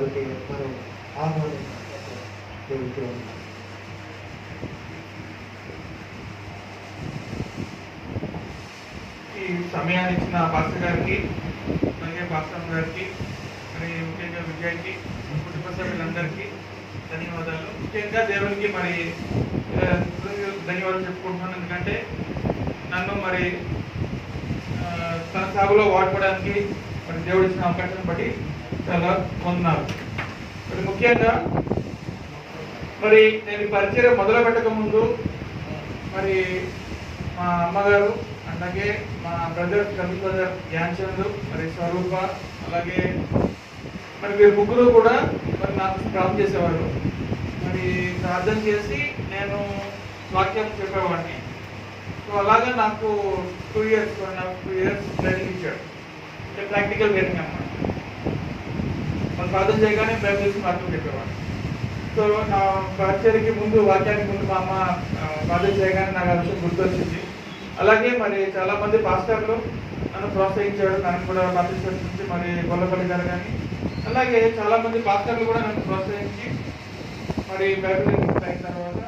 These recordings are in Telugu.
వారికి మనం ఆహ్వానం తెలుపుతూ ఉన్నాం. ఈ సమయాన్ని ఇచ్చిన పాస్టర్ గారికి, అలాగే పాస్టర్ గారికి, మరి ముఖ్యంగా విజయ్కి, కుటుంబ సభ్యులందరికీ ధన్యవాదాలు. ముఖ్యంగా దేవునికి మరి ధన్యవాదాలు చెప్పుకుంటున్నాను. ఎందుకంటే నన్ను మరి తన సాగులో వాడుకోవడానికి మరి దేవుడు ఇచ్చిన అవకాశం బట్టి చాలా పొందినారు. మరి ముఖ్యంగా మరి నేను పరిచయం మొదలు పెట్టక ముందు మరి మా అమ్మగారు, అలాగే మా బ్రదర్ కవి బ్రదర్ ధ్యాన్చంద్, మరి స్వరూప, అలాగే మరి వీరు ముగ్గురు కూడా మరి నాకు ప్రార్థన చేసేవారు. మరి ప్రార్థన చేసి నేను వాక్యం చెప్పేవాడిని. సో అలాగా నాకు 2 years ట్రైనింగ్ ఇచ్చాడు. అంటే ప్రాక్టికల్ ట్రైనింగ్ అన్నమాట. మన ప్రార్థన చేయగానే బైబిల్ తీసుకుని వాక్యం చెప్పేవాడిని. సో నా పరిచర్యకి ముందు, వాక్యానికి ముందు మా అమ్మ ప్రార్థన చేయగానే నాకు ఆ విషయం గుర్తొచ్చింది. అలాగే మరి చాలా మంది పాస్టర్లు నన్ను ప్రోత్సహించాడు. నన్ను కూడా బాప్టిస్ట్ చర్చ్ నుంచి మరి గొల్లపల్లి గారు కానీ, అలాగే చాలా మంది పాస్టర్లు కూడా నన్ను ప్రోత్సహించి మరి బైబిల్ అయిన తర్వాత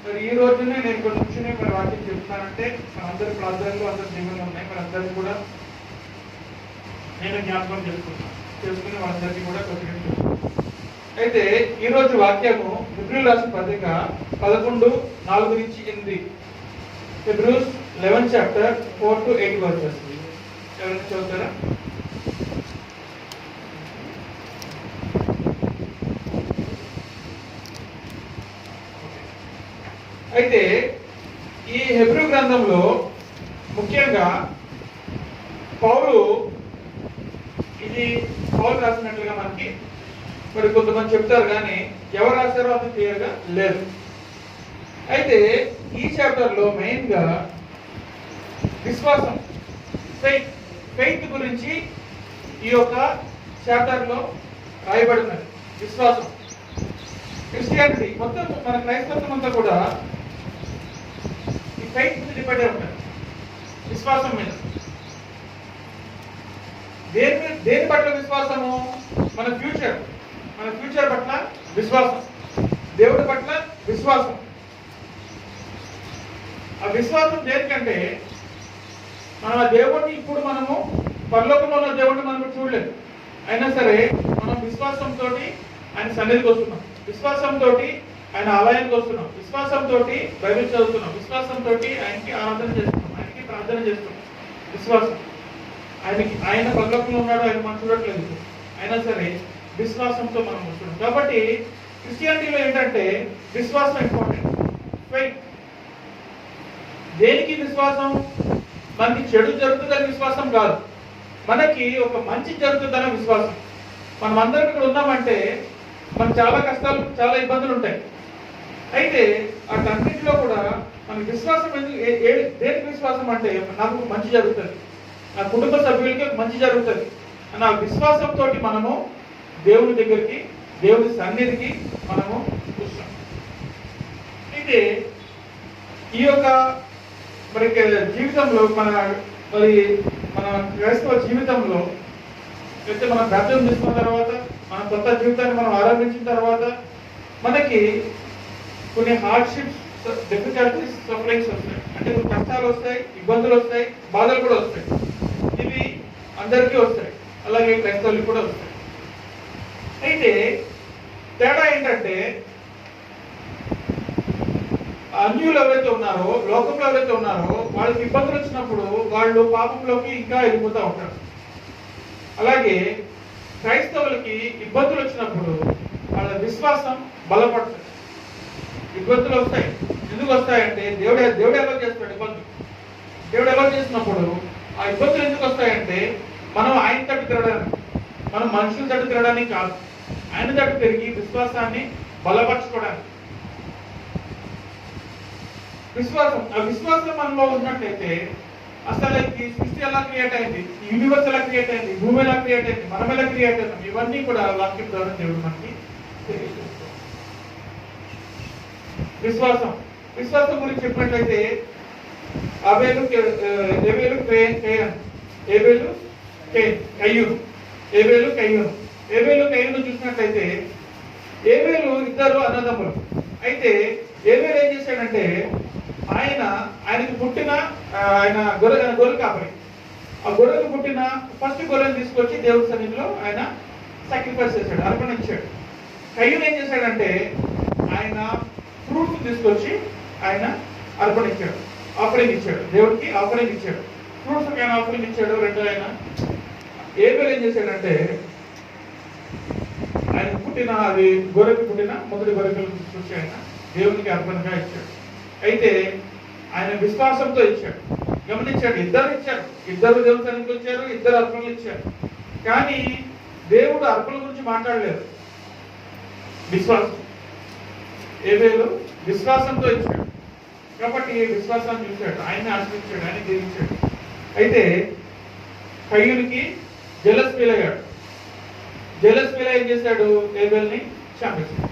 మరి ఈ రోజునే నేను ఇక్కడ నుంచినే మరి వాక్యం చెప్తున్నానంటే మనందరి ప్రార్థనలు అందరి జీవనంలో ఉన్నాయి. మరి అందరికీ కూడా నేను జ్ఞాపకం చేసుకుని వాళ్ళందరికీ కూడా కొద్దిగా. అయితే ఈరోజు వాక్యము హెబ్రీయులకు రాసిన పత్రిక 11:4-8. Hebrews 11 chapter 4-8 verses. ఎవరైనా చదువుతారా? అయితే ఈ హెబ్రీ గ్రంథంలో ముఖ్యంగా పౌలు రాసినట్లుగా మనకి మరి కొంతమంది చెప్తారు, కానీ ఎవరు రాశారో అది క్లియర్గా లేదు. అయితే ఈ చాప్టర్ లో మెయిన్ గా విశ్వాసం, ఫెయిత్ గురించి ఈ యొక్క చాప్టర్ లో రాయబడినది. విశ్వాసం, క్రిస్టియానిటీ మొత్తం మన క్రైస్తవం అంతా కూడా ఈ ఫెయిత్ మీద డిపెండ్ అయి ఉంటుంది, విశ్వాసం మీద. దేని పట్ల విశ్వాసము? మన ఫ్యూచర్ పట్ల విశ్వాసం, దేవుడి పట్ల విశ్వాసం. ఆ విశ్వాసం దేనికంటే మనం ఆ దేవుడిని ఇప్పుడు మనము పరలోకంలో ఉన్న దేవుడిని మనం చూడలేదు, అయినా సరే మనం విశ్వాసంతో ఆయన సన్నిధికి వస్తున్నాం, విశ్వాసంతో ఆయన ఆలయానికి వస్తున్నాం, విశ్వాసంతో బైబిల్ చదువుతున్నాం, విశ్వాసంతో ఆయనకి ఆరాధన చేస్తున్నాం, ఆయనకి ప్రార్థన చేస్తున్నాం. విశ్వాసం, ఆయన పరలోకంలో ఉన్నాడు, ఆయన మనం చూడట్లేదు, అయినా సరే విశ్వాసంతో మనం వస్తున్నాం. కాబట్టి క్రిస్టియానిటీలో ఏంటంటే విశ్వాసం ఇంపార్టెంట్. ఫెయిత్. దేనికి విశ్వాసం? మనకి చెడు జరుగుతుందని విశ్వాసం కాదు, మనకి ఒక మంచి జరుగుతుందన్న విశ్వాసం. మనం అందరం ఇక్కడ ఉన్నామంటే మనకు చాలా కష్టాలు, చాలా ఇబ్బందులు ఉంటాయి. అయితే వాటన్నింటిలో కూడా మనకి విశ్వాసం దేనికి విశ్వాసం అంటే నాకు మంచి జరుగుతుంది, నా కుటుంబ సభ్యులకి మంచి జరుగుతుంది అన్న విశ్వాసంతో మనము దేవుని దగ్గరికి, దేవుని సన్నిధికి మనము చూస్తాం. అయితే ఈ యొక్క మరి జీవితంలో మన క్రైస్తవ జీవితంలో అయితే మనం బాప్టిజం తీసుకున్న తర్వాత, మన కొత్త జీవితాన్ని మనం ఆరంభించిన తర్వాత మనకి కొన్ని హార్డ్షిప్స్, డిఫికల్టీస్, సఫరింగ్స్ వస్తాయి. అంటే కొన్ని కష్టాలు వస్తాయి, ఇబ్బందులు వస్తాయి, బాధలు కూడా వస్తాయి. ఇవి అందరికీ వస్తాయి, అలాగే క్రైస్తవులకు కూడా వస్తాయి. అయితే తేడా ఏంటంటే అన్యులు ఎవరైతే ఉన్నారో, లోకంలో ఎవరైతే ఉన్నారో వాళ్ళకి ఇబ్బందులు వచ్చినప్పుడు వాళ్ళు పాపంలోకి ఇంకా వెళ్ళిపోతూ ఉంటారు. అలాగే క్రైస్తవులకి ఇబ్బందులు వచ్చినప్పుడు వాళ్ళ విశ్వాసం బలపడుతుంది. ఇబ్బందులు వస్తాయి, ఎందుకు వస్తాయంటే దేవుడు ఎలా చేస్తాడు ఇబ్బందులు. దేవుడు ఎలా చేసినప్పుడు ఆ ఇబ్బందులు ఎందుకు వస్తాయంటే మనం ఆయన తట్టు తిరగడానికి, మనం మనుషుల తట్టు తిరగడానికి కాదు, ఆయన తట్టు తిరిగి విశ్వాసాన్ని బలపరచుకోవడానికి. విశ్వాసం, ఆ విశ్వాసం మనలో ఉన్నట్లయితే అసలు ఈ సృష్టి ఎలా క్రియేట్ అయింది, యూనివర్స్ ఎలా క్రియేట్ అయింది, భూమి ఎలా క్రియేట్ అయింది, మనం ఎలా క్రియేట్ అయింది, ఇవన్నీ కూడా వాక్యం ద్వారా దేవుడు మనకి తెలియజేస్తాడు. విశ్వాసం గురించి చెప్పినట్లయితే ఏబేలు కయ్యూను చూసినట్లయితే చూసినట్లయితే ఏబేలు ఇద్దరు అన్నదమ్ములు. అయితే ఏబేలు ఏం చేశాడంటే ఆయనకి పుట్టిన ఆయన గొర్రె కాపరి. ఆ గొర్రెకు పుట్టిన ఫస్ట్ గొర్రెను తీసుకొచ్చి దేవుడి సన్నిధిలో ఆయన సాక్రిఫైస్ చేశాడు, అర్పణ ఇచ్చాడు. కయ్యూను ఏం చేశాడంటే ఆయన ఫ్రూట్స్ తీసుకొచ్చి ఆయన అర్పణ ఇచ్చాడు, ఆఫరింగ్ ఇచ్చాడు, దేవుడికి ఆఫరింగ్ ఇచ్చాడు. ఫ్రూట్స్ ఆయన ఆఫరింగ్ ఇచ్చాడు. రెండో ఆయన ఏబేలు ఏం చేశాడంటే ఆయన పుట్టిన అది గొర్రెకు పుట్టిన మొదటి గొర్రెలను తీసుకొచ్చి ఆయన దేవునికి అర్పణగా ఇచ్చాడు. అయితే ఆయన విశ్వాసంతో ఇచ్చాడు. గమనించాడు, ఇద్దరు దేవుని సన్నిధికి వచ్చారు, ఇద్దరు అర్పణలు ఇచ్చారు. కానీ దేవుడు అర్పణ గురించి మాట్లాడలేదు. విశ్వాసం, ఏబేలు విశ్వాసంతో ఇచ్చాడు కాబట్టి విశ్వాసాన్ని చూశాడు, ఆయన్ని ఆశ్రయించాడు, ఆయన దీవించాడు. అయితే కయ్యూనికి జెలస్ ఫీల్ అయ్యాడు. జెలస్ ఫీల్ ఏం చేశాడు, ఏబేల్ని చంపేశాడు.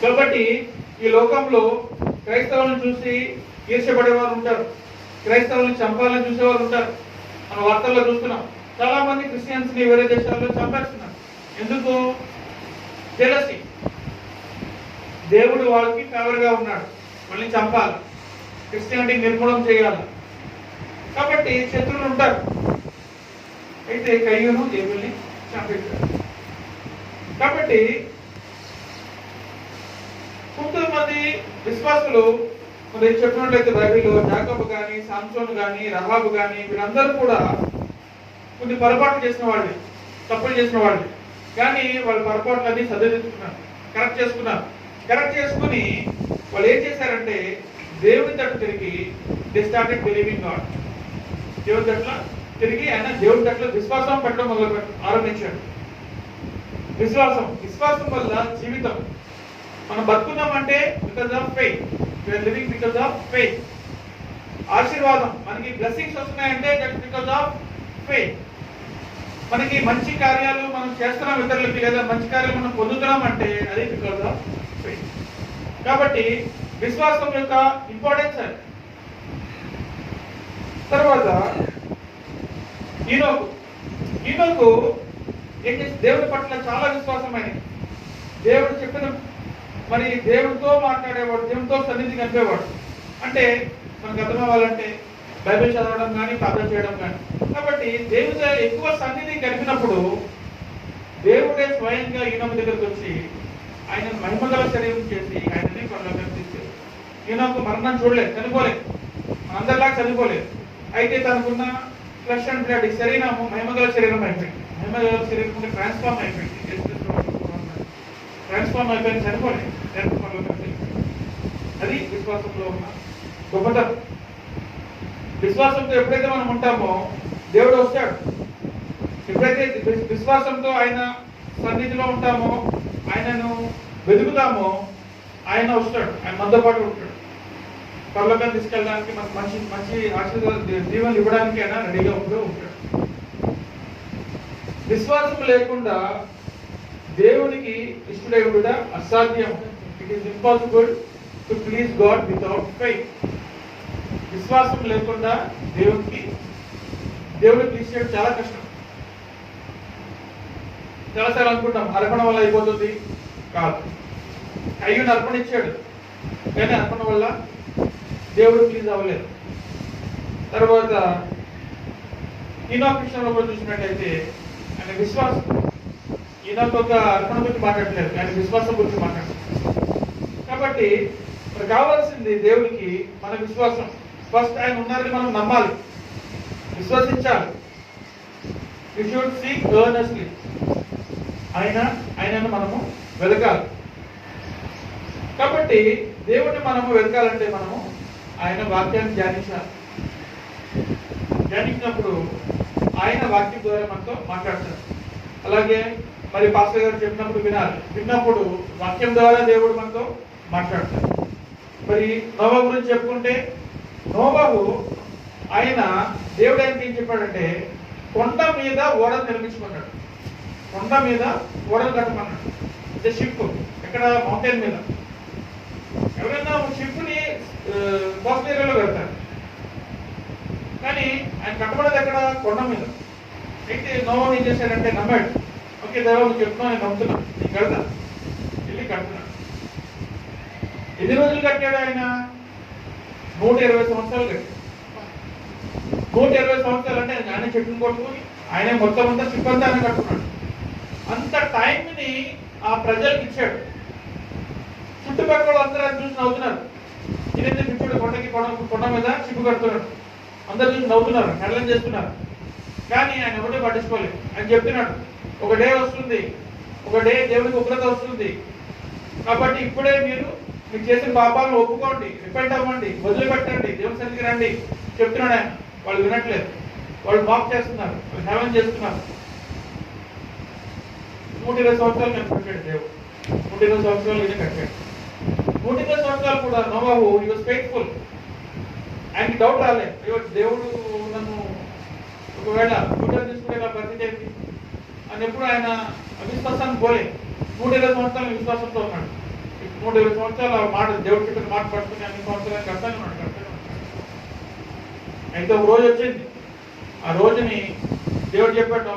కాబట్టి ఈ లోకంలో క్రైస్తవులను చూసి ఈర్ష్యపడేవారు ఉంటారు, క్రైస్తవులను చంపాలని చూసేవారు ఉంటారు. మన వార్తల్లో చూస్తున్నాం, చాలా మంది క్రిస్టియన్స్ ని వేరే దేశాల్లో చంపేస్తున్నారు. ఎందుకు? జెలసీ. దేవుడు వాళ్ళకి ఫేవర్ గా ఉన్నాడు, వాళ్ళని చంపాలి, క్రిస్టియానిటీ నిర్మూలన చేయాలి. కాబట్టి శత్రువులు ఉంటారు. అయితే కయ్యూను ఏబేల్ని చంపేశాడు. కాబట్టి కొంతమంది విశ్వాసులు మరి చెప్పినట్లయితే బైబిల్లో యాకోబు కానీ, సామ్సోను కానీ, రహాబు కానీ వీళ్ళందరూ కూడా కొన్ని పొరపాట్లు చేసిన వాళ్ళు, తప్పులు చేసిన వాళ్ళు. కానీ వాళ్ళ పొరపాట్లన్నీ సరిదిద్దుకున్నారు, కరెక్ట్ చేసుకుని వాళ్ళు ఏం చేశారంటే దేవుని తట్టు తిరిగి దే స్టార్టెడ్ బిలీవింగ్ గాడ్. దేవుని తట్ల తిరిగి ఆయన దేవుని తట్ల విశ్వాసం పెట్టడం ఆరంభించాడు. విశ్వాసం వల్ల జీవితం మనం బతుకున్నామంటే because of faith. We are living because of faith. ఆశీర్వాదం, మనకి బ్లెస్సింగ్స్ వస్తున్నాయంటే దట్స్ బికాజ్ ఆఫ్ ఫెయిత్. మనకి మంచి కార్యాలు మనం చేస్తున్నాం ఇతరులకి, లేదా మంచి కార్యాలు మనం పొందుతున్నాం అంటే అది బికాజ్ ఆఫ్ ఫెయిత్. కాబట్టి విశ్వాసం యొక్క ఇంపార్టెన్స్ అది. తర్వాత ఈనోకు ఏం చేసి దేవుడి పట్ల చాలా విశ్వాసమైనది. దేవుడు చెప్పిన మరి దేవుడితో మాట్లాడేవాడు, దేవుడితో సన్నిధి కలిపేవాడు. అంటే మనకు అర్థం అవ్వాలంటే బైబిల్ చదవడం కానీ, ప్రార్థన చేయడం కానీ. కాబట్టి దేవుడితో ఎక్కువ సన్నిధి కలిపినప్పుడు దేవుడే స్వయంగా ఈనోకు దగ్గరకు వచ్చి ఆయన మహిమగల శరీరం చేసి ఆయనని పరలోకానికి తీసుకెళ్ళాడు. ఈనోకు మరణం చూడలేదు, చనిపోలేదు, అందరిలాగా చనిపోలేదు. అయితే తనకున్న ఫ్లెష్ అండ్ బ్లడ్ శరీరము మహిమగల శరీరం అయిపోయింది. మహిమగల శరీరం ట్రాన్స్ఫార్మ్ అయిపోయింది. చనిపోలేదు, అది విశ్వాసంలో ఉన్న గొప్పతనం. విశ్వాసంతో ఎప్పుడైతే మనం ఉంటామో దేవుడు వస్తాడు. ఎప్పుడైతే విశ్వాసంతో ఆయన సన్నిధిలో ఉంటామో, ఆయనను వెతుకుతామో ఆయన వస్తాడు, ఆయన మనతో పాటు ఉంటాడు. పరలోకాన్ని తీసుకెళ్ళడానికి మనకు మంచి ఆశీర్వాద దీవెనలు ఇవ్వడానికి ఆయన రెడీగా ఉంటాడు. విశ్వాసం లేకుండా దేవునికి ఇష్టడై ఉండుట అసాధ్యం. It is impossible to please God without faith. విశ్వాసం లేకుండా దేవుడికి ప్లీజ్ చేయడం చాలా కష్టం. చాలాసార్లు అనుకుంటాం అర్పణ వల్ల అయిపోతుంది, కాదు. కయ్యూను అర్పణ ఇచ్చాడు, కానీ అర్పణ వల్ల దేవుడు ప్లీజ్ అవ్వలేదు. తర్వాత ఈనోకు విషయంలో కూడా చూసినట్టయితే ఆయన విశ్వాసం, ఈనోకు ఒక అర్పణ గురించి మాట్లాడలేదు, ఆయన విశ్వాసం గురించి మాట్లాడలేదు. కాబట్టి మరి కావాల్సింది దేవుడికి మన విశ్వాసం. ఫస్ట్ ఆయన ఉన్నారని మనం నమ్మాలి, విశ్వసించాలి. You should seek earnestly. ఆయనను మనము వెతకాలి. కాబట్టి దేవుడిని మనము వెతకాలంటే మనము ఆయన వాక్యాన్ని ధ్యానించినప్పుడు ఆయన వాక్యం ద్వారా మనతో మాట్లాడతారు. అలాగే మరి పాస్టర్ గారు చెప్పినప్పుడు విన్నప్పుడు వాక్యం ద్వారా దేవుడు మనతో మాట్లాడతారు. మరి నోవా గురించి చెప్పుకుంటే, నోవాహు ఆయన దేవుడు ఆయనకి ఏం చెప్పాడంటే కొండ మీద ఓడను నిర్మించుకున్నాడు. కొండ మీద ఓడను కట్టమన్నాడు. అంటే షిప్ ఎక్కడ మౌంటైన్ మీద. ఎవరైనా షిప్ ని కోస్ట్ ఏరియాలో కడతారు, కానీ ఆయన కట్టబడేది ఎక్కడ? కొండ మీద. అయితే నోవా ఏం చేశాడంటే నమ్మాడు, ఓకే దేవా నువ్వు చెప్తున్నావు, నేను నమ్ముతున్నా, నేను కడతా, వెళ్ళి కడుతున్నాడు. ఎన్ని రోజులు కట్టాడు ఆయన? 120 సంవత్సరాలు కట్టాడు. 120 సంవత్సరాలు అంటే ఆయన చెట్టును కొట్టుకుని ఆయనే మొత్తం అంతా సిబ్బంది ఆయన కట్టుకున్నాడు. అంత టైంని ఆ ప్రజలకు ఇచ్చాడు. చుట్టుపక్కల అందరూ ఆయన చూసి నవ్వుతున్నారు. ఇదైతే పిచ్చుడు కొండ మీద చిప్పు కడుతున్నాడు, అందరు చూసి నవ్వుతున్నారు, హేళన చేస్తున్నారు. కానీ ఆయన ఒకటే పట్టించుకోలేదు. ఆయన చెప్తున్నాడు, ఒక డే వస్తుంది, ఒక డే దేవుడికి ఉగ్రత వస్తుంది, కాబట్టి ఇప్పుడే మీరు చేసిన పాపాలను ఒప్పుకోండి, రిపెంట్ అవ్వండి, వదిలిపెట్టండి, దేవుని సన్నిధికి రండి చెప్తున్నాడు ఆయన. వాళ్ళు వినట్లేదు, వాళ్ళు మాక్ చేస్తున్నారు, వాళ్ళు హేళన చేస్తున్నారు. 120 సంవత్సరాలు నేను కట్టాడు దేవుడు, 120 సంవత్సరాలు ఈయన కట్టాడు. 120 సంవత్సరాలు కూడా నోవాహు హి వాస్ ఫెయిత్ఫుల్. ఆయనకి డౌట్ రాలేదు, దేవుడు నన్ను ఒకవేళ యూటర్న్ తీసుకునే నా పరిస్థితి ఏంటి అని ఎప్పుడు ఆయన అవిశ్వాసాన్ని పోలే. 120 సంవత్సరాలు విశ్వాసంతో ఉన్నాడు. 120 సంవత్సరాలు మాట దేవుడు చెప్పిన మాట పట్టుకుని అన్ని సంవత్సరాలు కడతానే ఉన్నాడు. అయితే ఒక రోజు వచ్చింది, ఆ రోజుని దేవుడు చెప్పాడు,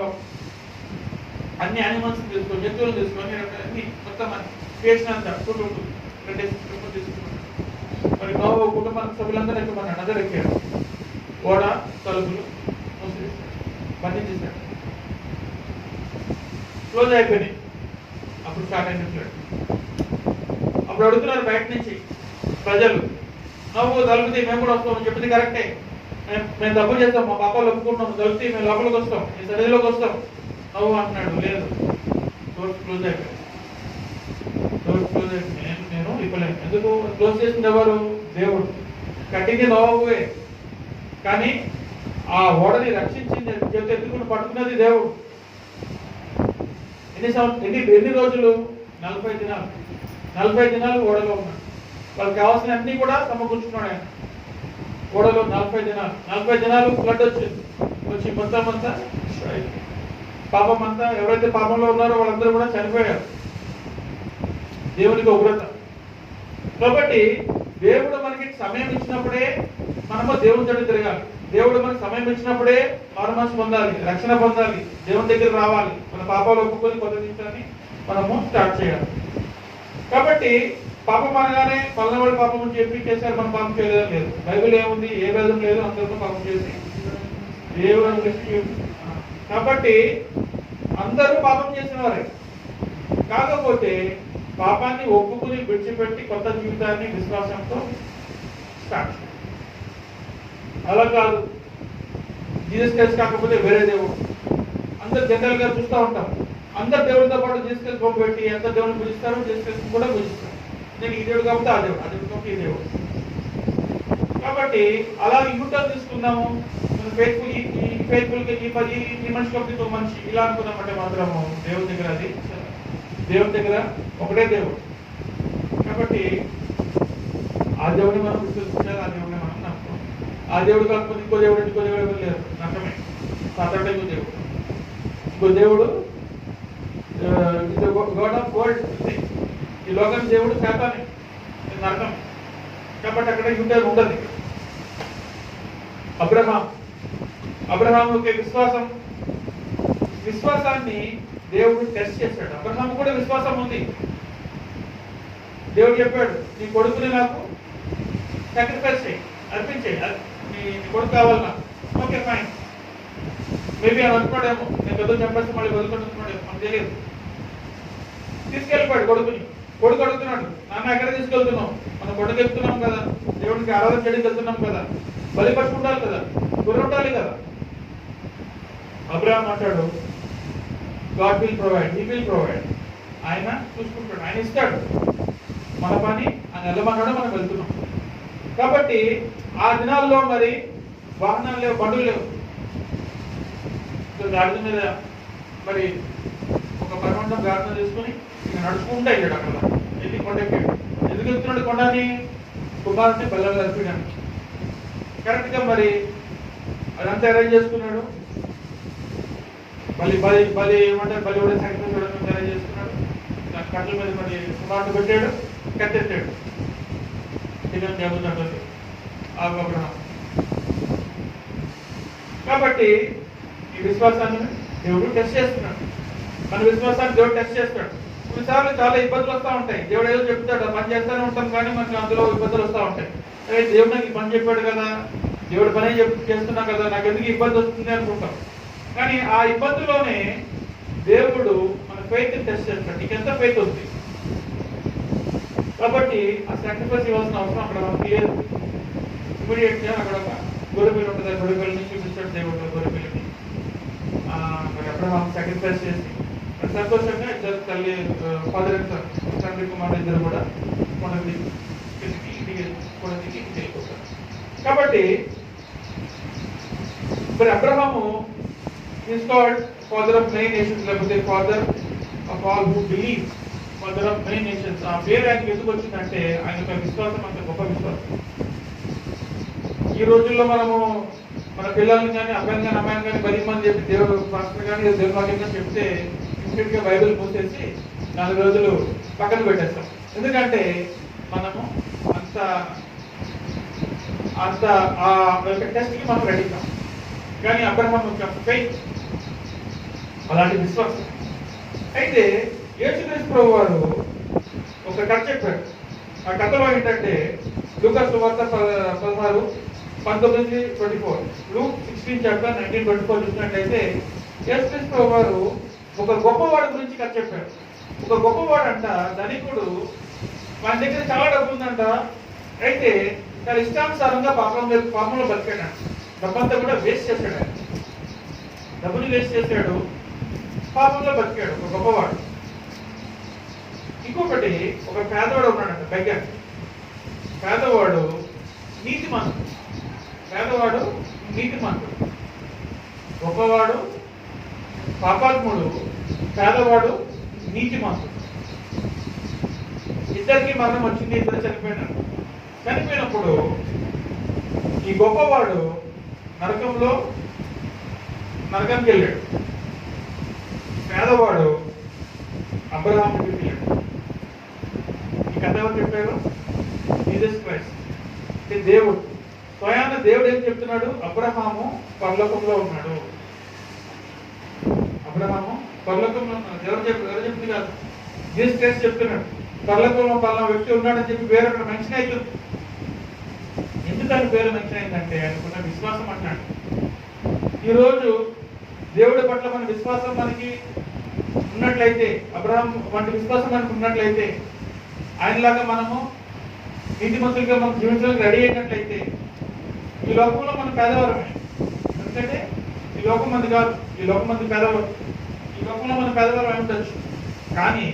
అన్ని యానిమల్స్ తీసుకొని, జంతువులు తీసుకొని అన్ని మొత్తం చేసినంత తీసుకున్నాడు. మరి నోవహు కుటుంబ సభ్యులందరూ ఎక్కమన్నాడు, అందరూ ఎక్కాడు. ఓడ తలుపులు బంధించేశాడు, క్లోజ్ అయిపోయినాయి. అప్పుడు స్టార్ట్ అయింది ఫ్లడ్. అప్పుడు అడుగుతున్నారు బయట నుంచి ప్రజలు, నవ్వు తలుపుతి మేము కూడా వస్తాం, చెప్పింది కరెక్టే, మేము తప్పు చేస్తాం, మా పాపాలు ఒప్పుకుంటాం, తలుపుతి మేము లోపలికి వస్తాం, మీ సన్నిధిలోకి వస్తాం. నవ్వు అంటున్నాడు, లేదు, డోర్స్ క్లోజ్ అయిపోయాయి, డోర్స్ క్లోజ్ అయిపోయి నేను ఇవ్వలేను. ఎందుకు క్లోజ్ చేసింది ఎవరు? దేవుడు. కట్టింది నోవహువే, కానీ ఆ ఓడని రక్షించింది, చేతి ఎత్తుకుని పట్టుకున్నది దేవుడు. ఎన్ని రోజులు? 40 దినాలు. 40 దినాలు ఓడలో ఉన్నాడు. వాళ్ళకి కావాల్సిన అన్ని కూడా సమకూర్చుకున్నాడు ఆయన ఓడలో. 40 దినాలు ఫ్లడ్ వచ్చి మొత్తం అంతా పాపం అంతా, ఎవరైతే పాపంలో ఉన్నారో వాళ్ళందరూ కూడా చనిపోయారు. దేవునికి ఉగ్రత. కాబట్టి దేవుడు మనకి సమయం ఇచ్చినప్పుడే మనము దేవుని దగ్గర తిరగాలి. దేవుడు మనకు సమయం ఇచ్చినప్పుడే మారుమనసు పొందాలి, రక్షణ పొందాలి, దేవుని దగ్గర రావాలి, మన పాపాలు ఒప్పుకొని కొత్త జీవితాన్ని మనము స్టార్ట్ చేయాలి. కాబట్టి పాపం అనగానే పల్లెవాళ్ళు పాపం చెప్పి చేశారు, మనం పాపం చేయలేదు లేదు. బైబిల్ ఏముంది? ఏ భేదం లేదు, అందరితో పాపం చేసి దేవుడు. కాబట్టి అందరూ పాపం చేసిన వారే. కాకపోతే పాపాన్ని ఒప్పుకుని విడిచిపెట్టి కొత్త జీవితాన్ని విశ్వాసంతో స్టార్ట్ చేయాలి. అలా కాదు, జీసస్ క్రైస్ట్ కాకపోతే వేరే దేవుడు. అందరు జనరల్ గా చూస్తూ ఉంటాం, అందరు దేవుడితో పాటు జీసస్ క్రైస్ట్ బొమ్మ పెట్టి ఎంత దేవుడిని పూజిస్తారు, జీసస్ క్రైస్ట్ కూడా పూజిస్తారు. నేను ఈ దేవుడు కాబట్టి ఆ దేవుడు, ఆ దేవుడు కాబట్టి ఈ దేవుడు. కాబట్టి అలా యూటర్న్ తీసుకున్నాము. ఫెయిత్ఫుల్ ఈ మనిషి కాబట్టి ఇంకో మనిషి ఇలా అనుకున్నామంటే మాత్రము దేవుడి దగ్గర అది దేవుడి దగ్గర ఒకటే దేవుడు. కాబట్టి ఆ దేవుడిని మనం విశ్వసించాలి, ఆ దేవుడిని మనం నమ్ముకోవాలి. ఆ దేవుడు కాకపోతే ఇంకో దేవుడు ఎవరు లేరు, నమ్మకమే. సాధారణ దేవుడు, ఇంకో దేవుడు గాడ్ ఆఫ్ వరల్డ్, ఈ లోకం దేవుడు శాతాన్ని నరకం. కాబట్టి అక్కడ యూటర్న్ ఉండదు. అబ్రహాం యొక్క విశ్వాసాన్ని దేవుడు టెస్ట్ చేశాడు. అబ్రహాం కూడా విశ్వాసం ఉంది. దేవుడు చెప్పాడు, నీ కొడుకుని నాకు సాక్రిఫైస్ చేయి, అర్పించేయి, నీ కొడుకు కావాలి నాకు. Okay fine. మేబీ అని అనుకున్నాడేమో, నేను పెద్ద చంపేస్తే మళ్ళీ వదులుకుంటున్నాడేమో, మనకు తెలియదు. తీసుకెళ్ళిపోయాడు కొడుకుని. కొడుకు అడుగుతున్నాడు, నాన్న ఎక్కడ తీసుకెళ్తున్నావు? మనం కొడుకు వెళ్తున్నాం కదా, దేవుడికి ఆరాధన చేయడానికి వెళ్తున్నాం కదా, బలిపశువు ఉండాలి కదా, గొర్రె ఉండాలి కదా. అబ్రహాం అంటాడు, God will provide, he will provide. ఆయన చూసుకుంటాడు, ఆయన ఇస్తాడు. మన పని ఆయన వెళ్ళమన్నాడు, మనం వెళ్తున్నాం. కాబట్టి ఆ దినాల్లో మరి వాహనాలు లేవు, బండులు లేవు. గాడిద మీద మరి ఒక పరమండం గాడిద తీసుకుని ఇక నడుచుకుంటూ వెళ్ళాడు. అక్కడ వెళ్ళి కొండెక్కాడు. ఎందుకు వెళ్తున్నాడు కొండని? కుమారుని బల్లలు కలిపడానికి. కరెక్ట్ గా మరి అదంతా అరేంజ్ చేసుకున్నాడు. బలి ఏమంటారు, బలి కూడా సాక్రిఫైస్ చేయడానికి అరేంజ్ చేసుకున్నాడు. కట్టల మీద మరి కుమారుని పెట్టాడు, కత్తెత్తాడు. చిన్న జరుగుతుంది అబ్రహాం. కాబట్టి ఈ విశ్వాసాన్ని దేవుడు టెస్ట్ చేస్తున్నాడు. మన విశ్వాసాన్ని దేవుడు టెస్ట్ చేస్తాడు. కొన్నిసార్లు చాలా ఇబ్బందులు వస్తూ ఉంటాయి. దేవుడు ఏదో చెప్తాడు, ఆ పని చేస్తూనే ఉంటాం, కానీ మనకి అందులో ఇబ్బందులు వస్తూ ఉంటాయి. అదే దేవుడు నాకు ఈ పని చెప్పాడు కదా, దేవుడు పని చేస్తున్నా కదా, నాకు ఎందుకు ఇబ్బంది వస్తుంది అనుకుంటాం. కానీ ఆ ఇబ్బందుల్లోనే దేవుడు మన ఫెయిత్ టెస్ట్ చేస్తాడు. నీకు ఎంత ఫెయిత్ ఉంది. కాబట్టి ఆ సాక్రిఫైస్ ఇవ్వాల్సిన అవసరం అక్కడ మనకి లేదు. ఇమీడియట్ గా అక్కడ ఒక గొర్రెపిల్ల ఉంటుంది. ఆ గొర్రెపిల్లని చూపిస్తాడు దేవుడు. గొర్రెపిల్లని మరి అబ్రహాం సాక్రిఫైస్ చేసి సంతోషంగా ఇద్దరు తల్లి ఫాదర్ అండ్ తండ్రి కుమారుడు ఇద్దరు కూడా ఇంటికి వెళ్ళిపోతారు. కాబట్టి మరి Abraham is called father of many nations, లేకపోతే father of all who believe, father of many nations. ఆ పేరు ఆయనకి ఎందుకు వచ్చిందంటే ఆయన యొక్క విశ్వాసం అంత గొప్ప విశ్వాసం. ఈ రోజుల్లో మనము మన పిల్లల్ని కానీ అబ్బాయిని కానీ అమ్మాయిని కానీ 10 మంది చెప్పి దేవుడు పాస్టర్ కానీ దేవుడు వాక్యంగా చెప్తే ఇన్స్టెంట్ గా బైబిల్ మూసేసి 4 రోజులు పక్కన పెట్టేస్తాం. ఎందుకంటే మనము అంత అంత ఆ యొక్క టెస్ట్ కి మనం రెడీ కాం. కానీ అబ్రహాం యొక్క ఫెయిత్ అలాంటి విశ్వాసం. అయితే యేసుక్రీస్తు ప్రభువు వారు ఒక కథ చెప్పారు. ఆ కథలో ఏంటంటే లూకా సువార్త 16:19-24, లూక్ 16:19-24 చూసినట్లయితే యేసుక్రీస్తు ప్రభువు వారు ఒక గొప్పవాడు గురించి కథ చెప్పారు. ఒక గొప్పవాడు అంట, ధనికుడు, మన దగ్గర చాలా డబ్బు ఉందంట. అయితే తన ఇష్టానుసారంగా పాపంలో బతికాడు. డబ్బంతా కూడా వేస్ట్ చేశాడు. ఆయన డబ్బుని వేస్ట్ చేశాడు, పాపంలో బతికాడు ఒక గొప్పవాడు. ఇంకొకటి ఒక పేదవాడు ఉన్నాడంట, బెగ్గర్. పేదవాడు నీతిమంతుడు. పేదవాడు నీతిమంతుడు. గొప్పవాడు పాపాత్ముడు, పేదవాడు నీతిమంతుడు. ఇద్దరికి మరణం వచ్చింది. ఇద్దరు చనిపోయినారు. చనిపోయినప్పుడు ఈ గొప్పవాడు నరకానికి వెళ్ళాడు. పేదవాడు అబ్రహాముకి వెళ్ళాడు. ఈ కథ ఎవరు చెప్పారు? Jesus Christ. దేవుడు స్వయాన దేవుడు ఏం చెప్తున్నాడు? అబ్రహాము పరలోకంలో ఉన్నాడు. అబ్రహాము పరలోకంలో ఉన్నాడు. ఎవరు చెప్తుంది కాదు, జీసస్ క్రైస్ట్ చెప్తున్నాడు. పరలోకంలో పలానా వ్యక్తి ఉన్నాడని చెప్పి పేరు అక్కడ మెన్షన్ అవుతుంది. ఎందుకని పేరు మెన్షన్ అయిందంటే ఆయనకున్న విశ్వాసం అన్నాడు. ఈరోజు దేవుడి పట్ల మన విశ్వాసం మనకి ఉన్నట్లయితే, అబ్రహాం వంటి విశ్వాసం మనకు ఉన్నట్లయితే, ఆయనలాగా మనము నీతిమంతులుగా మనం జీవించడానికి రెడీ అయినట్లయితే, ఈ లోకంలో మనం పేదవారమే. ఎందుకంటే ఈ లోకం మంది కాదు, ఈ లోకం మంది పేదవారు. ఈ లోకంలో మనం పేదవారు అయి ఉండొచ్చు, కానీ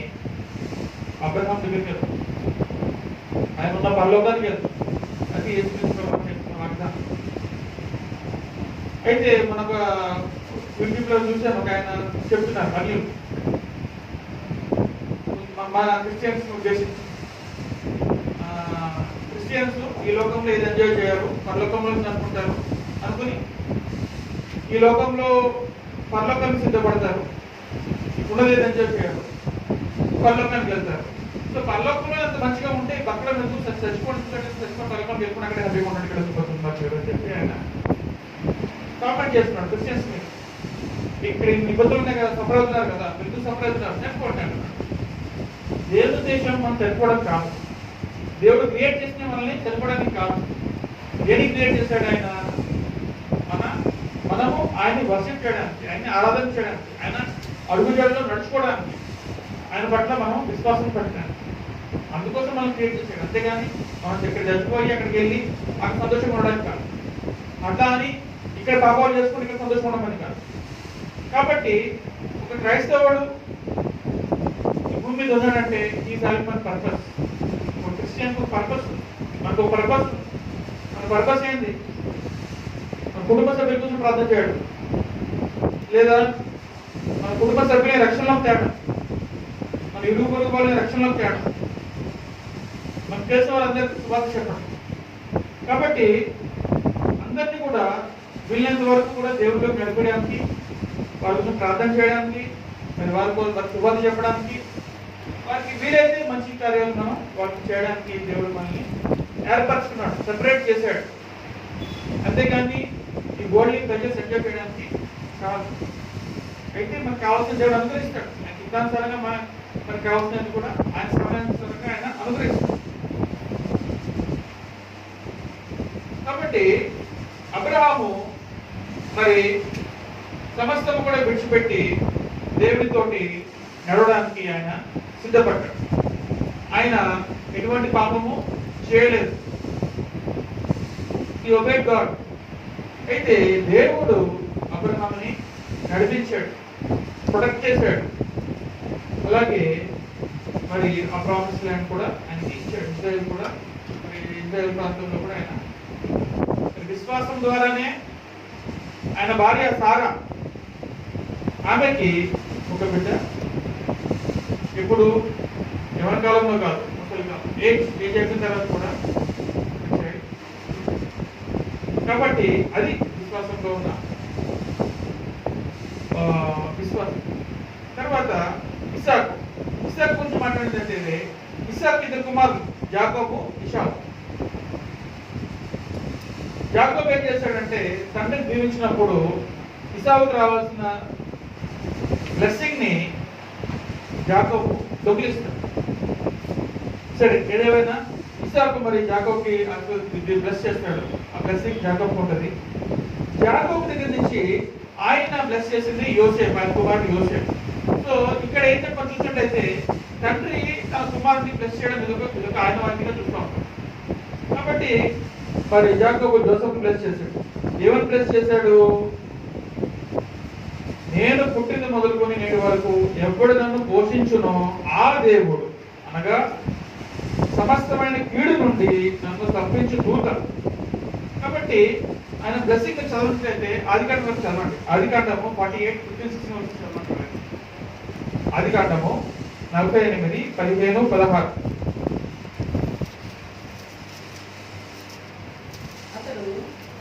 అబ్రహాం దగ్గరికి వెళ్తాం. ఆయన ఉన్న పరలోకానికి వెళ్తాం. అది యేసుక్రీస్తు వాగ్దానం. అయితే మనకు యూట్యూబ్ లో చూసాను, ఒక ఆయన చెప్తున్నారు, అనిల్, మన క్రిస్టియన్స్ ఉద్దేశించి, క్రిస్టియన్స్ ఈ లోకంలో ఏది ఎంజాయ్ చేయాలి, పరలోకంలో అనుకుంటారు అనుకుని ఈ లోకంలో పరలోకానికి సిద్ధపడతారు. ఉన్నది ఏది ఎంజాయ్ చేయాలి, పరలోకానికి వెళ్తారు. సో పరలోకంలో ఎంత మంచిగా ఉంటే అక్కడ ఎందుకు చచ్చిపోవడం పరలోకం వెళ్ళకుండా అక్కడ హ్యాపీగా ఉండండి, ఇక్కడ సుఖపడుతున్నారు అని చెప్పి ఆయన కామెంట్ చేస్తున్నాడు క్రిస్టియన్స్ మీద. ఇక్కడ నిబంధనలు ఉన్నాయి కదా, సఫర్ అవుతున్నారు కదా, ఎందుకు సఫర్ అవుతున్నారు? చనిపోవడం అంటున్నాడు. దేవుని ఉద్దేశం మనం చనిపోవడం కాదు. దేవుడు క్రియేట్ చేసిన మనల్ని చనిపోవడానికి కాదు. దేనికి క్రియేట్ చేశాడు ఆయన? మనము ఆయన్ని వర్షిప్ చేయడానికి, ఆయన్ని ఆరాధన చేయడానికి, ఆయన అడుగుజాడలో నడుచుకోవడానికి, ఆయన పట్ల మనం విశ్వాసం పెట్టడానికి, అందుకోసం మనం క్రియేట్ చేశాడు. అంతేగాని మనం ఇక్కడ చచ్చిపోయి అక్కడికి వెళ్ళి అక్కడ సంతోషంగా ఉండడానికి కాదు. అట్లా అని ఇక్కడ పాపాలు చేసుకుని ఇక్కడ సంతోషంగా ఉండమని కాదు. కాబట్టి ఒక క్రైస్తవుడు భూమి మీద ఉన్నాడంటే ఈసారి మన పర్పస్. ఒక క్రిస్టియన్ పర్పస్, మనకు ఒక పర్పస్. మన పర్పస్ ఏంటి? మన కుటుంబ సభ్యుల కోసం ప్రార్థన చేయడం, లేదా మన కుటుంబ సభ్యులని రక్షణలోకి తేడం, మన ఇరుగు పొరుగు వాళ్ళని రక్షణలోకి తేడం, మన తెలిసిన వాళ్ళందరికీ శుభార్త చెప్పడం. కాబట్టి అందరినీ కూడా వీళ్ళంత వరకు కూడా దేవుడిలోకి నడిపడానికి, వాళ్ళ కోసం ప్రార్థన చేయడానికి, మరి వారికి శుభార్త చెప్పడానికి, వారికి వీలైతే మంచి కార్యాలు మనం వాళ్ళకి చేయడానికి దేవుడు మనల్ని ఏర్పరచుకున్నాడు, సెపరేట్ చేశాడు. అంతేగాని ఈ గోల్డ్ని ప్రజలు ఎంజాయ్ చేయడానికి కాదు. అయితే మనకు కావాల్సిన దేవుడు అనుగ్రహిస్తాడు. ఆయన చిత్తానుసారంగా మనకు కావాల్సినది కూడా ఆయన సమయానుసారంగా ఆయన అనుగ్రహిస్తాడు. కాబట్టి అబ్రహాము మరి సమస్తము కూడా విడిచిపెట్టి దేవునితోటి నడవడానికి ఆయన సిద్ధపడ్డాడు. ఆయన ఎటువంటి పాపము చేయలేదు. ఈ ఒబే గాడ్. అయితే దేవుడు అబ్రహాముని నడిపించాడు, ప్రొటెక్ట్ చేశాడు. అలాగే మరి ఆ ప్రామిస్ ల్యాండ్ కూడా ఆయనకి ఇచ్చాడు. ఇజ్రాయెల్ కూడా మరి ఇజ్రాయెల్ ప్రాంతంలో కూడా ఆయన విశ్వాసం ద్వారానే ఆయన భార్య సారా, ఆమెకి ఒక బిడ్డ ఇప్పుడు యవన కాలంలో కాదు, ముసలి కాలం ఏజ్ అయిన తర్వాత కూడా వచ్చాయి. కాబట్టి అది విశ్వాసంలో ఉన్న విశ్వాసం. తర్వాత ఇస్సాకు. ఇస్సాకు గురించి మాట్లాడినట్లయితే ఇస్సాకు ఇద్దరు కుమారులు, యాకోబు, ఇషాకు. యాకోబు ఏం చేశాడంటే తండ్రిని దీవించినప్పుడు ఇసావుకు రావాల్సిన బ్లెస్సింగ్ ని యాకోబు దొంగిలిస్తాడు. సరే ఏదేమైనా ఇసాకు మరి యాకోబుకి బ్లెస్ చేస్తాడు. ఆ బ్లెస్సింగ్ యాకోబుకు ఉంటుంది. యాకోబు దగ్గర నుంచి ఆయన బ్లెస్ చేసింది యోసేపు, ఆయన కుమారుడు యోసేపు. సో ఇక్కడ ఏం చూసినట్లయితే తండ్రి తన కుమారుడిని బ్లెస్ చేయడం ఇదొక ఆయన వాటిగా చూస్తూ ఉంటాం. కాబట్టి మరి యాకోబు జోసెఫ్ బ్లెస్ చేశాడు. ఏమని బ్లెస్ చేశాడు? నేను పుట్టిన మొదలుకొని నేటి వరకు ఎవడు నన్ను పోషించునో ఆ దేవుడు, అనగా సమస్తమైన కీడు నుండి నన్ను తప్పించు దూత. కాబట్టి ఆయన బ్లెస్సింగ్ చదివినట్లయితే ఆదికాండం వరకు చదవండి. ఆదికాండము 48, 15, 16 వరకు చదవండి. ఆదికాండము 48, 15, 16.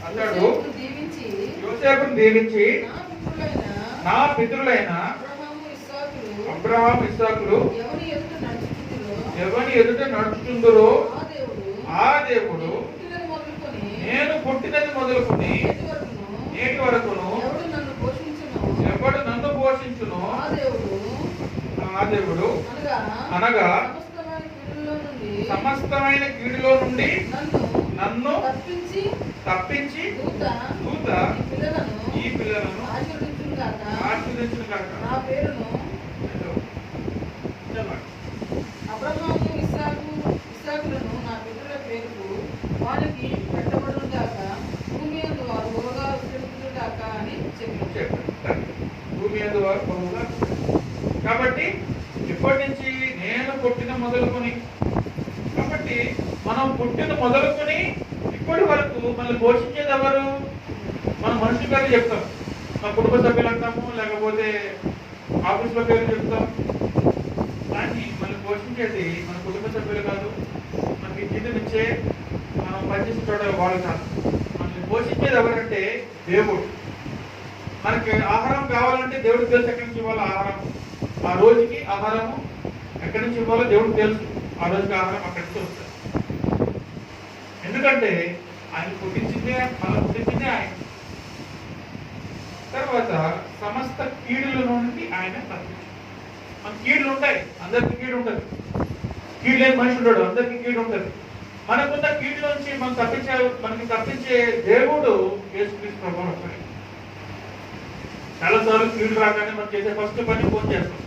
అతడు యోసేపును దీవించి నా పితరులైన అబ్రహాము, ఇస్సాకులు ఎవని ఎదుట నడుచుచుందురో ఆ దేవుడు నేను పుట్టినది మొదలుకొని నేటి వరకును ఎవడు నన్ను పోషించును ఆ దేవుడు, అనగా సమస్తమైన కీడులో నుండి నన్ను తప్పించి దూత ఈ పిల్లలను ఆశీర్వదించును గాక. అబ్రహాము, ఇస్సాకులను నా పితరుల పేరుకు వారికి పెట్టబడును గాక, భూమి యందు వారు బహుగా విస్తరించును గాక అని చెప్పాడు. భూమి యందు వారు బహుగా. కాబట్టి ఇప్పటి నుంచి నేను పుట్టిన మొదలుకొని, కాబట్టి మనం పుట్టిన మొదలుకొని ఇప్పటి వరకు మనల్ని పోషించేది ఎవరు? మనం మనుషుల పేరు చెప్తాం, మన కుటుంబ సభ్యులు అంటాము, లేకపోతే ఆఫీసులో పేరు చెప్తాం. కానీ మనల్ని పోషించేది మన కుటుంబ సభ్యులు కాదు, మనకి జీతం ఇచ్చే మనం పనిచేసే చోట వాళ్ళు కాదు. మనల్ని పోషించేది ఎవరంటే దేవుడు. మనకి ఆహారం కావాలంటే దేవుడికి తెలుసు ఎక్కడి నుంచి ఇవ్వాలో ఆహారం, ఆ రోజుకి ఆహారము ఎక్కడి నుంచి ఇవ్వాలో దేవుడికి తెలుసు. ఆ రోజుకి ఆహారం అక్కడి నుంచి వస్తుంది. ఎందుకంటే ఆయన పుట్టించిందే, మనం పుట్టించిందే ఆయన. తర్వాత సమస్త కీడుల నుండి ఆయన తప్పించాడు. మన కీడులు ఉంటాయి, అందరికి కీడు ఉంటుంది. కీడు లేని మనిషి ఉంటాడు, అందరికి కీడు ఉంటుంది. మనకున్న కీడు నుంచి మనకి తప్పించే దేవుడు యేసుక్రీస్తు ప్రభువు ఒక్కడే. చాలాసార్లు కీడు రాగానే మనం చేసే ఫస్ట్ పని ఫోన్ చేస్తాం,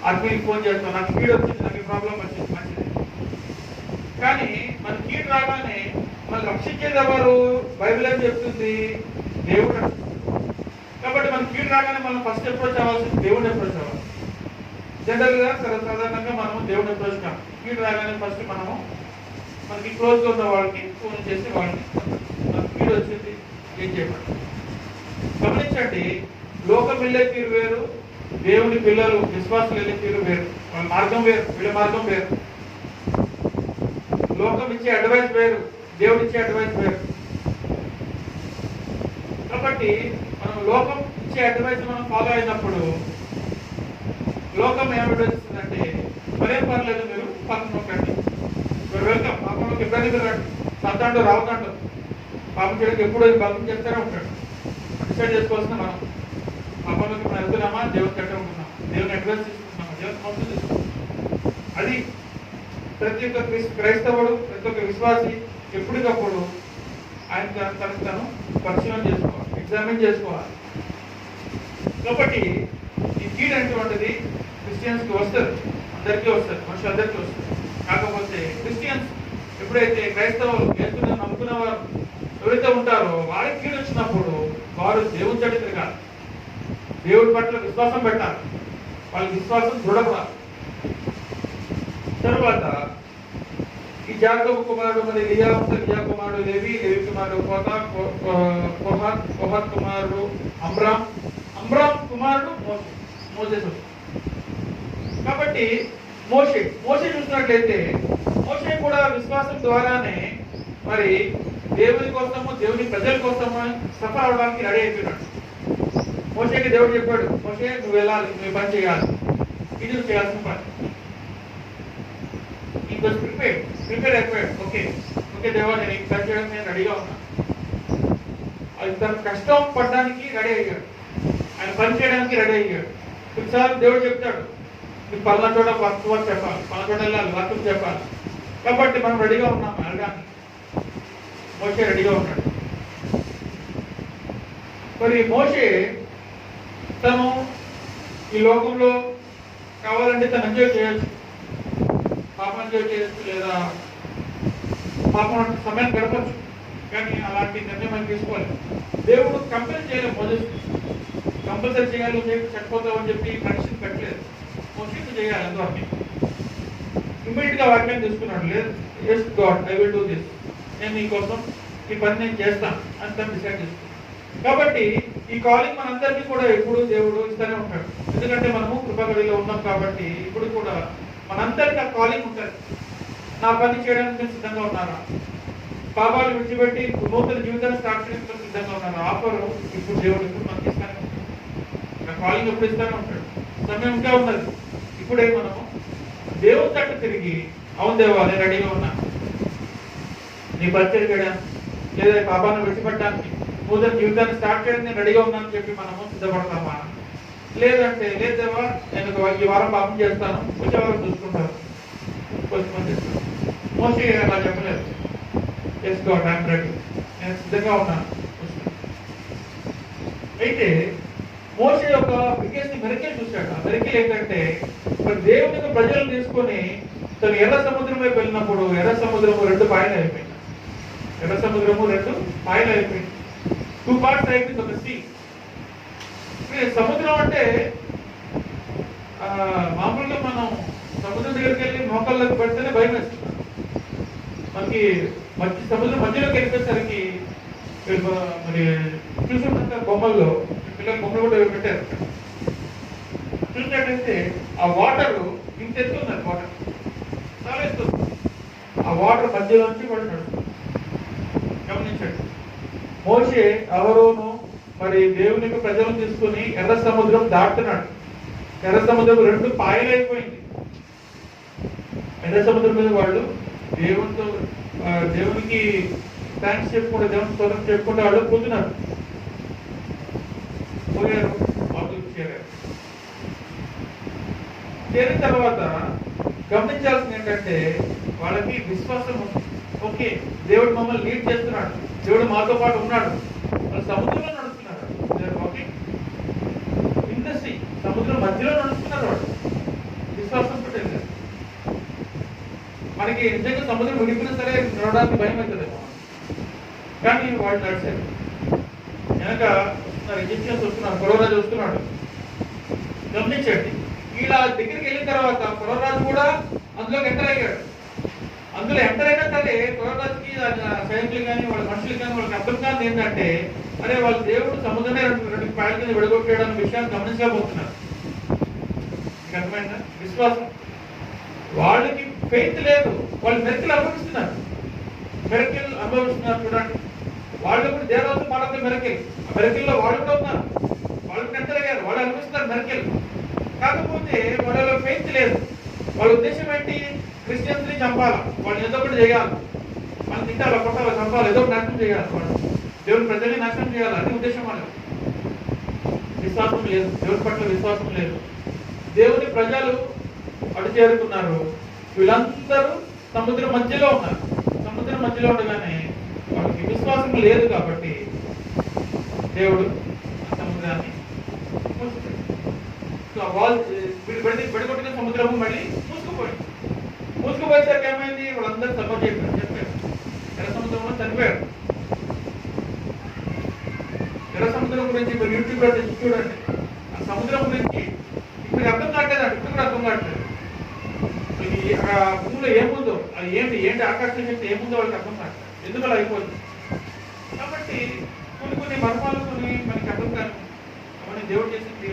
ఆత్మీయుకి ఫోన్ చేస్తాం, నాకు కీడు వచ్చింది, నాకు ప్రాబ్లం వచ్చింది, మంచిది. కానీ మన కీడు రాగానే మనం రక్షించేది ఎవరు? బైబిల్ ఏం చెప్తుంది? దేవుడు. కాబట్టి మన కీడు రాగానే మనం ఫస్ట్ అప్రోచ్ అవ్వాల్సింది దేవుడిని అప్రోచ్ అవ్వాలి. జనరల్గా సర్వసాధారణంగా మనము దేవుడిని అప్రోచ్ కాదు. కీడు రాగానే ఫస్ట్ మనకి క్లోజ్గా ఉన్న వాళ్ళకి ఫోన్ చేసి వాళ్ళని మనకు కీడు వచ్చింది ఏం చేయమంటారు. గమనించండి, లోకం వెళ్ళే తీరు వేరు, దేవుని పిల్లలు విశ్వాసులు వెళ్ళే తీరు వేరు. వాళ్ళ మార్గం వేరు, వీళ్ళ మార్గం వేరు. లోకం ఇచ్చే అడ్వైస్ వేరు, దేవుడు ఇచ్చే అడ్వైస్ వేరు. కాబట్టి మనం లోకం ఇచ్చే అడ్వైస్ మనం ఫాలో అయినప్పుడు లోకం ఏం అడ్వైస్ ఇస్తుందంటే, మరేం పర్లేదు, మీరు పక్కన నొక్కండి, మీరు వెళ్తాం, పాపంలోకి ఇబ్బంది రండి, సంతాండు రావద్దండు, పాపం చేయడానికి ఎప్పుడు పాపం చేస్తూనే ఉంటాడు. డిసైడ్ చేసుకోవాల్సిన మనం పాపం లోకంలోకి మనం వెళ్తున్నామా, దేవుని కట్ట ఉంటున్నామా, దేవుని అడ్రస్ తీసుకుంటున్నామా, దేవుని మోసం తీసుకుంటున్నామా? అది ప్రతి ఒక్క క్రైస్తవుడు, ప్రతి ఒక్క విశ్వాసి ఎప్పటికప్పుడు ఆయన తనకు తను పరిశీలన చేసుకోవాలి, ఎగ్జామిన్ చేసుకోవాలి. కాబట్టి ఈ కీడ్ అనేటువంటిది క్రిస్టియన్స్కి వస్తుంది, అందరికీ వస్తుంది, మనుషులందరికీ వస్తుంది. కాకపోతే క్రిస్టియన్స్ ఎప్పుడైతే క్రైస్తవులు యేసుని నమ్ముకున్న వారు ఎవరైతే ఉంటారో వారికి కీడు వచ్చినప్పుడు వారు దేవుని చెట్టు తిరగాలి, దేవుడి పట్ల విశ్వాసం పెట్టాలి, వాళ్ళ విశ్వాసం దృఢపడాలి. తర్వాత ఈ యాకోబు కుమారుడు మరి లియా లియా కుమారుడు లేవి, లేవి కుమారుడు కోహాత్ కుమారుడు అమ్రామ్ కుమారుడు మోసెస్. కాబట్టి మోషే చూసినట్లయితే మోషే కూడా విశ్వాసం ద్వారానే మరి దేవుని కోసము, దేవుని ప్రజల కోసము సఫర్ అవడానికి రెడీ అయిపోయినాడు. మోషేకి దేవుడు చెప్పాడు, మోషే నువ్వు వెళ్ళాలి, నువ్వు పని చేయాలి, ఇది నువ్వు చేయాల్సిన పని. ప్రిపేర్ అయిపోయాడు. ఓకే దేవా, నేను ఈ పని చేయడానికి నేను రెడీగా ఉన్నా. అది తన కష్టం పడడానికి రెడీ అయ్యాడు, ఆయన పని చేయడానికి రెడీ అయ్యాడు. కొన్నిసార్లు దేవుడు చెప్తాడు, నీకు పలానా చోట వర్క్ చెప్పాలి, పలానా చోట వెళ్ళాలి, వర్క్ చెప్పాలి. కాబట్టి మనం రెడీగా ఉన్నాం వెళ్ళడానికి. మోషే రెడీగా ఉన్నాడు. మరి మోషే తను ఈ లోకంలో కావాలంటే తను ఎంజాయ్ చేయొచ్చు, పాపం ఎంజాయ్ చేయొచ్చు, లేదా పాపం సమయం గడపచ్చు. కానీ అలాంటి నిర్ణయం తీసుకోవాలి. దేవుడు కంపెల్ చేయలేదు, మోసెస్ కంపల్సరీ చేయాలి, చనిపోతావు అని చెప్పి కండిషన్ పెట్టలేదు. మోషేకి చేయాలి, అందువరకు ఇమ్మీడియట్ గా వాక్యం తీసుకున్నాడు. లేదు, yes God, I will do this, నేను నీకోసం ఈ పని నేను చేస్తాను అని తను డిసైడ్ చేసుకున్నాను. కాబట్టి ఈ కాలింగ్ మనందరికీ కూడా ఎప్పుడు దేవుడు ఇస్తూనే ఉంటాడు. ఎందుకంటే మనము కృపగడిలో ఉన్నాం కాబట్టి ఇప్పుడు కూడా మనందరికీ ఆ కాలింగ్ ఉంటుంది. నా పని చేయడానికి నేను సిద్ధంగా ఉన్నారా, పాపాలు విడిచిపెట్టి నూతన జీవితాన్ని స్టార్ట్ చేయడానికి సిద్ధంగా ఉన్నారా, ఆఫర్ ఇప్పుడు దేవుడు ఇప్పుడు మనకి ఇస్తానే ఉంటాడు. నా కాలింగ్ ఎప్పుడు ఇస్తానే ఉంటాడు. సమయం ఇంకా ఉన్నది. ఇప్పుడే మనము దేవుని తట్టు తిరిగి, అవును దేవా నేను రెడీగా ఉన్నా, నీ పరిచయం చేయడానికి లేదా పాపాన్ని విడిచిపెట్టడానికి, నూతన జీవితాన్ని స్టార్ట్ చేయడానికి నేను రెడీగా ఉన్నానని చెప్పి మనము సిద్ధపడతామా? లేదంటే లేదు దేవా, నేను ఈ వారం పాపం చేస్తాను, వచ్చే వారం చూసుకుంటాను, కొంచెం చేస్తాను. మోషే అలా చెప్పలేదు. ఎస్ గాడ్, ఐఎమ్ రెడీ, నేను సిద్ధంగా ఉన్నాను. అయితే మోషే యొక్క బిగ్గెస్ట్ మెరికల్ చూశాడు. ఆ మెరికల్ ఏంటంటే మరి దేవుని ప్రజలు తీసుకొని తను ఎర్ర సముద్రం వైపు వెళ్ళినప్పుడు ఎర్ర సముద్రము 2 పాయలు అయిపోయింది. ఎర్ర సముద్రము 2 పాయలు అయిపోయింది. 2 పార్ట్స్ అయిపోయింది ఒక సీ. సముద్రం అంటే మామూలుగా మనం సముద్రం దగ్గరికి వెళ్ళి మోకాళ్ళకి పెడితేనే భయం వేస్తుంది. మనకి సముద్రం మధ్యలోకి వెళ్ళిపోయేసరికి మరి చూసుకుంటే బొమ్మల్లో పిల్లలు బొమ్మలు కూడా పెట్టారు. చూసినట్టయితే ఆ వాటర్ ఇంత ఎత్తున్నది, వాటర్ చాలా ఎత్తుంది. ఆ వాటర్ మధ్యలోంచి కూడా నడుస్తుంది. గమనించండి, మోషే అహరోను మరి దేవుని ప్రజలను తీసుకుని ఎర్ర సముద్రం దాటుతున్నాడు. ఎర్ర సముద్రం 2 పాయలు అయిపోయింది. ఎర్ర సముద్రం మీద వాళ్ళు దేవునికి థ్యాంక్స్ చెప్పుకుంటే, దేవుని స్తోత్రం చెప్పుకుంటే వాళ్ళు పోతున్నారు. పోయారు, అవతలికి చేరారు. చేరిన తర్వాత గమనించాల్సింది ఏంటంటే వాళ్ళకి విశ్వాసం. ఓకే, దేవుడు మమ్మల్ని లీడ్ చేస్తున్నాడు, దేవుడు మాతో పాటు ఉన్నాడు. వాళ్ళు సముద్రంలో నడుస్తున్నారు. ఇండస్ట్రీ సముద్రం మధ్యలో నడుస్తున్నారు. వాళ్ళు విశ్వాసం పెట్టలేదు. మనకి నిజంగా సముద్రం విడిపినా సరే నడవడానికి భయం అవుతుందేమో, కానీ వాళ్ళు నడిచారు. వెనక ఈజిప్షియన్స్ వస్తున్నారు, ఫరోరాజు వస్తున్నాడు. గమనించండి, ఇలా దగ్గరికి వెళ్ళిన తర్వాత ఫరోరాజు కూడా అందులోకి ఎంటర్ అయ్యాడు. అందులో ఎంటర్ అయినా సరే ఫరోరాజుకి సైనికులు కానీ వాళ్ళ మనుషులు కానీ వాళ్ళకి అర్థం కాదు ఏంటంటే, అరే వాళ్ళ దేవుడు సముద్రమే 2 పాయల కింద విడగొట్టాడు అనే విషయాన్ని గమనించలేకపోతున్నారు. మీకు అర్థమైందా? విశ్వాసం. వాళ్ళకి ఫెయిత్ లేదు, వాళ్ళు మెరికల్ అనుభవిస్తున్నారు. చూడండి, వాళ్ళు కూడా దేవత పాడతారు మెరికల్. ఆ మెరికల్లో వాళ్ళు కూడా ఉన్నారు, వాళ్ళు ఎంటర్ అయ్యారు, వాళ్ళు అనుభవిస్తున్నారు మెరికల్. కాకపోతే వాళ్ళలో ఫెయిత్ లేదు. వాళ్ళ ఉద్దేశం ఏంటి? క్రిస్టియన్స్ ని చంపాలి, వాళ్ళు ఏదో ఒకటి చేయాలి, మనం తింటారు కొట్టాలి, చంపాలి, ఏదో ఒకటి నాశనం చేయాలి, వాళ్ళు దేవుని ప్రజల్ని నాశనం చేయాలి, అది ఉద్దేశం వాళ్ళు. విశ్వాసం లేదు, దేవుని పట్ల విశ్వాసం లేదు. దేవుని ప్రజలు అటు చేరుకున్నారు. వీళ్ళందరూ సముద్రం మధ్యలో ఉన్నారు. సముద్రం మధ్యలో ఉండగానే వాళ్ళకి విశ్వాసం లేదు కాబట్టి దేవుడు ఆ సముద్రాన్ని మూసిపోయాడు. విడగొట్టిన సముద్రము మళ్ళీ మూసుకుపోయింది. మూసుకుపోయేసరికి ఏమైంది? వాళ్ళందరూ సపోర్ట్ చెప్పారు. ఎర్ర సముద్రంలో చనిపోయారు. ఎర్ర సముద్రం గురించి మీరు యూట్యూబ్లో చూడండి. ఆ సముద్రం గురించి ఇప్పుడు అర్థం కావట్లేదు, ఇప్పుడు కూడా అర్థం కావట్లేదు. ఆ భూమిలో ఏముందో, అది ఏంటి ఆకర్షణ శక్తి ఏముందో వాళ్ళకి అర్థం కావట్లేదు. ఎందుకు అలా అయిపోతుంది? కాబట్టి కొన్ని మర్మాలు మనకి అర్థం కాదు. అవన్నీ దేవుడు చేసింది.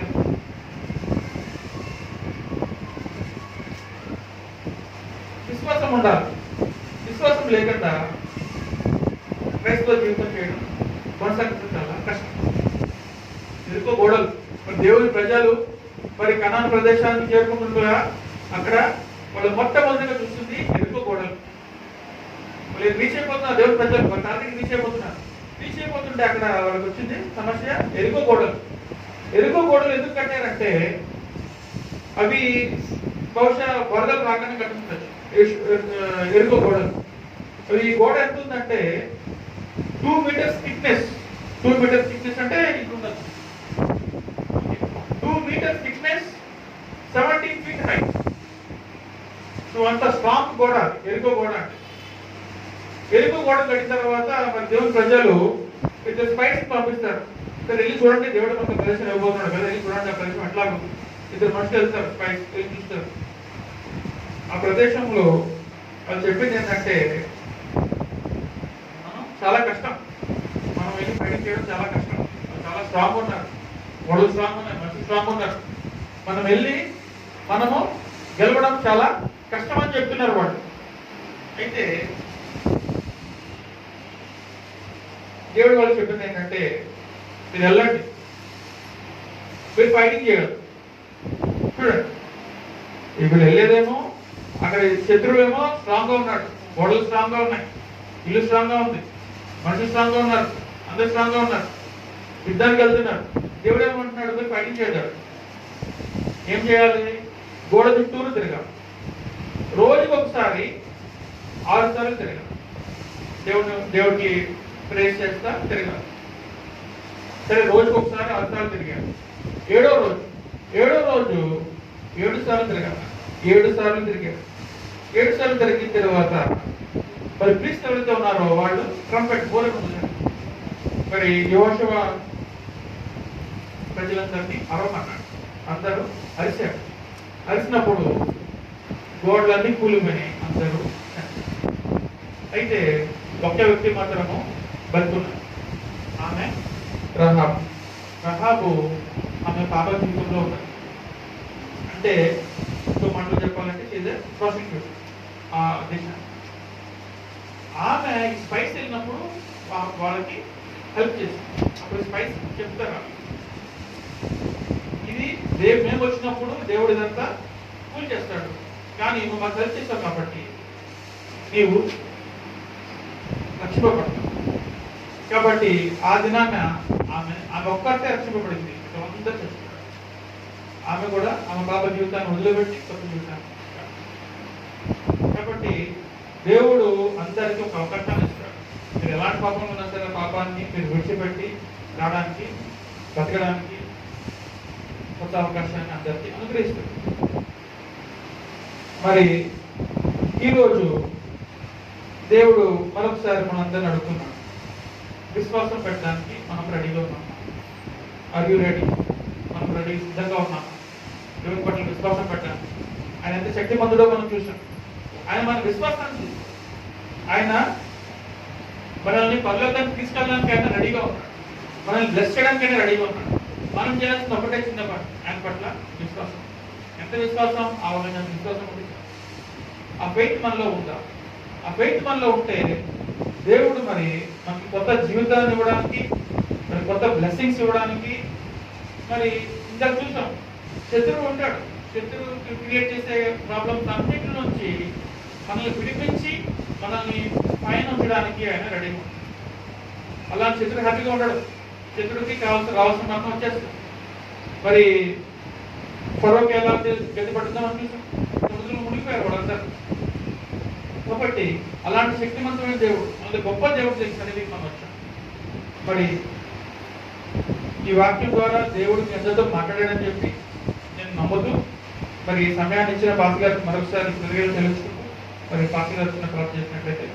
విశ్వాసం ఉండాలి. విశ్వాసం లేకుండా క్రైస్తవ జీవితం చేయడం కొనసాగించడం చాలా కష్టం. ఎదుకో గోడలు. మరి దేవుని ప్రజలు మరి కనాను ప్రదేశానికి చేరుకుంటుండగా అక్కడ వాళ్ళు మొట్టమొదటిగా చూస్తుంది ఎదుకో గోడలు. వాళ్ళు రీచ్ అయిపోతున్నారు. దేవుని ప్రజలు వాళ్ళ టార్గెట్ రీచ్ అయిపోతున్నారు. రీచ్ అయిపోతుంటే అక్కడ వాళ్ళకి వచ్చింది సమస్య ఎరుకో గోడలు. ఎరుకో గోడలు ఎందుకు కట్టారంటే అవి బహుశా వరదలు రాగానే కట్టుకుంటారు. ఎరుకో గోడలు. ఈ గోడ ఎంత ఉందంటే 2 meters థిక్నెస్. 2 meters థిక్నెస్ అంటే ఇప్పుడు 2 meters thickness, 17 feet height. So అంత స్ట్రాంగ్ గోడ ఎరుకో గోడ అంటే. ఎరుకో గోడ కట్టిన తర్వాత మరి దేవుని ప్రజలు ఇద్దరు స్పైస్ పంపిస్తారు. ఇక్కడ వెళ్ళి చూడండి, దేవుడు మనకు ప్రదేశం ఇవ్వబోతున్నాడు కదా, వెళ్ళి చూడండి ఆ ప్రదేశం ఎట్లా ఉంది. ఇద్దరు మనుషులు వెళ్తారు, స్పైస్ వెళ్ళి చూస్తారు. ఆ ప్రదేశంలో వాళ్ళు చెప్పింది ఏంటంటే చాలా కష్టం, మనం వెళ్ళి ఫైటింగ్ చేయడం చాలా కష్టం. చాలా స్ట్రాంగ్ ఉన్నారు, గొడవలు స్ట్రాంగ్ ఉన్నాయి, మనుషులు స్ట్రాంగ్ ఉన్నారు. మనం వెళ్ళి మనము గెలవడం చాలా కష్టం అని చెప్తున్నారు వాళ్ళు. అయితే దేవుడు వాళ్ళు చెప్పింది ఏంటంటే మీరు వెళ్ళండి, మీరు ఫైటింగ్ చేయగలరు. చూడండి, ఇప్పుడు వెళ్ళేదేమో అక్కడ శత్రువేమో స్ట్రాంగ్ గా ఉన్నాడు, గొడవలు స్ట్రాంగ్ గా ఉన్నాయి, ఇల్లు స్ట్రాంగ్ గా ఉంది, మనుషులు స్ట్రాంగ్ గా ఉన్నారు, అందరు స్ట్రాంగ్ గా ఉన్నారు, యుద్ధానికి వెళ్తున్నారు. దేవుడు ఏమంటున్నాడు? మీరు ఫైటింగ్ చేయగలరు. ఏం చేయాలి? గోడ చుట్టూరు తిరగాలి. రోజుకి ఒకసారి 6 సార్లు తిరగాలి. దేవుడికి ప్రేస్ చేస్తా తిరగాలి. సరే, రోజుకి ఒకసారి 6 సార్లు తిరిగాడు. ఏడో రోజు 7 సార్లు తిరగాలి. 7 సార్లు తిరిగాడు. 7 సార్లు తిరిగిన తర్వాత మరి ప్రీస్ట్ ఎవరైతే ఉన్నారో వాళ్ళు ట్రంపెట్ బోరకు ఉంచారు. మరి యెహోషువ ప్రజలందరినీ అరవమన్నాడు. అందరూ అరిశారు. అరిసినప్పుడు గోడలన్నీ కూలిపోయినాయి. అందరూ అయితే ఒక్క వ్యక్తి మాత్రము బతుకున్నారు. ఆమె రహాబు. ఆమె పాప జీవితంలో ఉన్నది. అంటే ఇంకో మాటలు చెప్పాలంటే ప్రాసిక్యూట్ ఆ దిశ. ఆమె స్పైస్ వెళ్ళినప్పుడు వాళ్ళకి హెల్ప్ చేసింది. అప్పుడు స్పైస్ చెప్తారు, ఇది మేము వచ్చినప్పుడు దేవుడు ఇదంతా కూల్ చేస్తాడు, కానీ నువ్వు మాకు హెల్ప్ చేస్తావు కాబట్టి నీవు రక్షింపబడతావు. కాబట్టి ఆ దినాన ఆమె ఒక్కరితే రక్షింపబడింది. అందరూ చేస్తారు. ఆమె కూడా ఆమె పాప జీవితాన్ని వదిలిపెట్టి కొత్త జీవితాన్ని. కాబట్టి దేవుడు అందరికీ ఒక అవకాశాన్ని ఇస్తాడు. మీరు ఎలాంటి పాపంలో ఉన్నా సరే పాపాన్ని మీరు విడిచిపెట్టి రావడానికి, బతకడానికి కొత్త అవకాశాన్ని అందరికీ అనుగ్రహిస్తాడు. మరి ఈరోజు దేవుడు మరొకసారి మనందరిని అడుగుతున్నాడు, విశ్వాసం పెట్టడానికి మనం రెడీగా ఉన్నాం. Are you ready? మనం రెడీ, సిద్ధంగా ఉన్నాం దేవుని పట్ల విశ్వాసం పెట్టడానికి. ఆయన ఎంత శక్తిమంతుడో మనం చూసాం. ఆయన మన విశ్వాసాన్ని చూసాం. ఆయన మనల్ని పరలోకానికి తీసుకెళ్ళడానికి ఆయన రెడీగా ఉన్నాడు. మనల్ని బ్లెస్ చేయడానికి ఆయన రెడీగా ఉన్నాడు. మనం చేయాల్సిన ఒకటే చిన్న పని, ఆయన పట్ల విశ్వాసం. ఎంత విశ్వాసం? ఆవరణ విశ్వాసం ఉంది. ఆ ఫెయిత్ మనలో ఉందా? ఆ ఫెయిత్ మనలో ఉంటే దేవుడు మరి మనకి కొత్త జీవితాన్ని ఇవ్వడానికి, మరి కొత్త బ్లెస్సింగ్స్ ఇవ్వడానికి. మరి ఇందాక చూసాం, శత్రువు ఉంటాడు. శత్రువు క్రియేట్ చేసే ప్రాబ్లమ్స్ అన్నింటి నుంచి మనల్ని విడిపించి మనల్ని పైన ఉంచడానికి ఆయన రెడీగా ఉంటాడు. అలాంటి శత్రువు హ్యాపీగా ఉంటాడు. శత్రువుకి రావాల్సిన మరణం వచ్చేస్తుంది. మరి ఫరోకి ఎలా గతి పడుతుందో చూసాం, సముద్రంలో మునిగిపోయారు వాళ్ళందరూ. కాబట్టి అలాంటి శక్తివంతమైన దేవుడు, అలాంటి గొప్ప దేవుడు దగ్గర సన్నిధికి మనం వచ్చాం. మరి ఈ వాక్యం ద్వారా దేవుడు మీ అందరితో మాట్లాడాడని చెప్పి నేను నమ్ముతూ మరి ఈ సమయాన్ని ఇచ్చిన పాస్ గారికి మరొకసారి తెలుసుకుంటూ మరి పాస్ గారు ప్రార్థన చేసినట్లయితే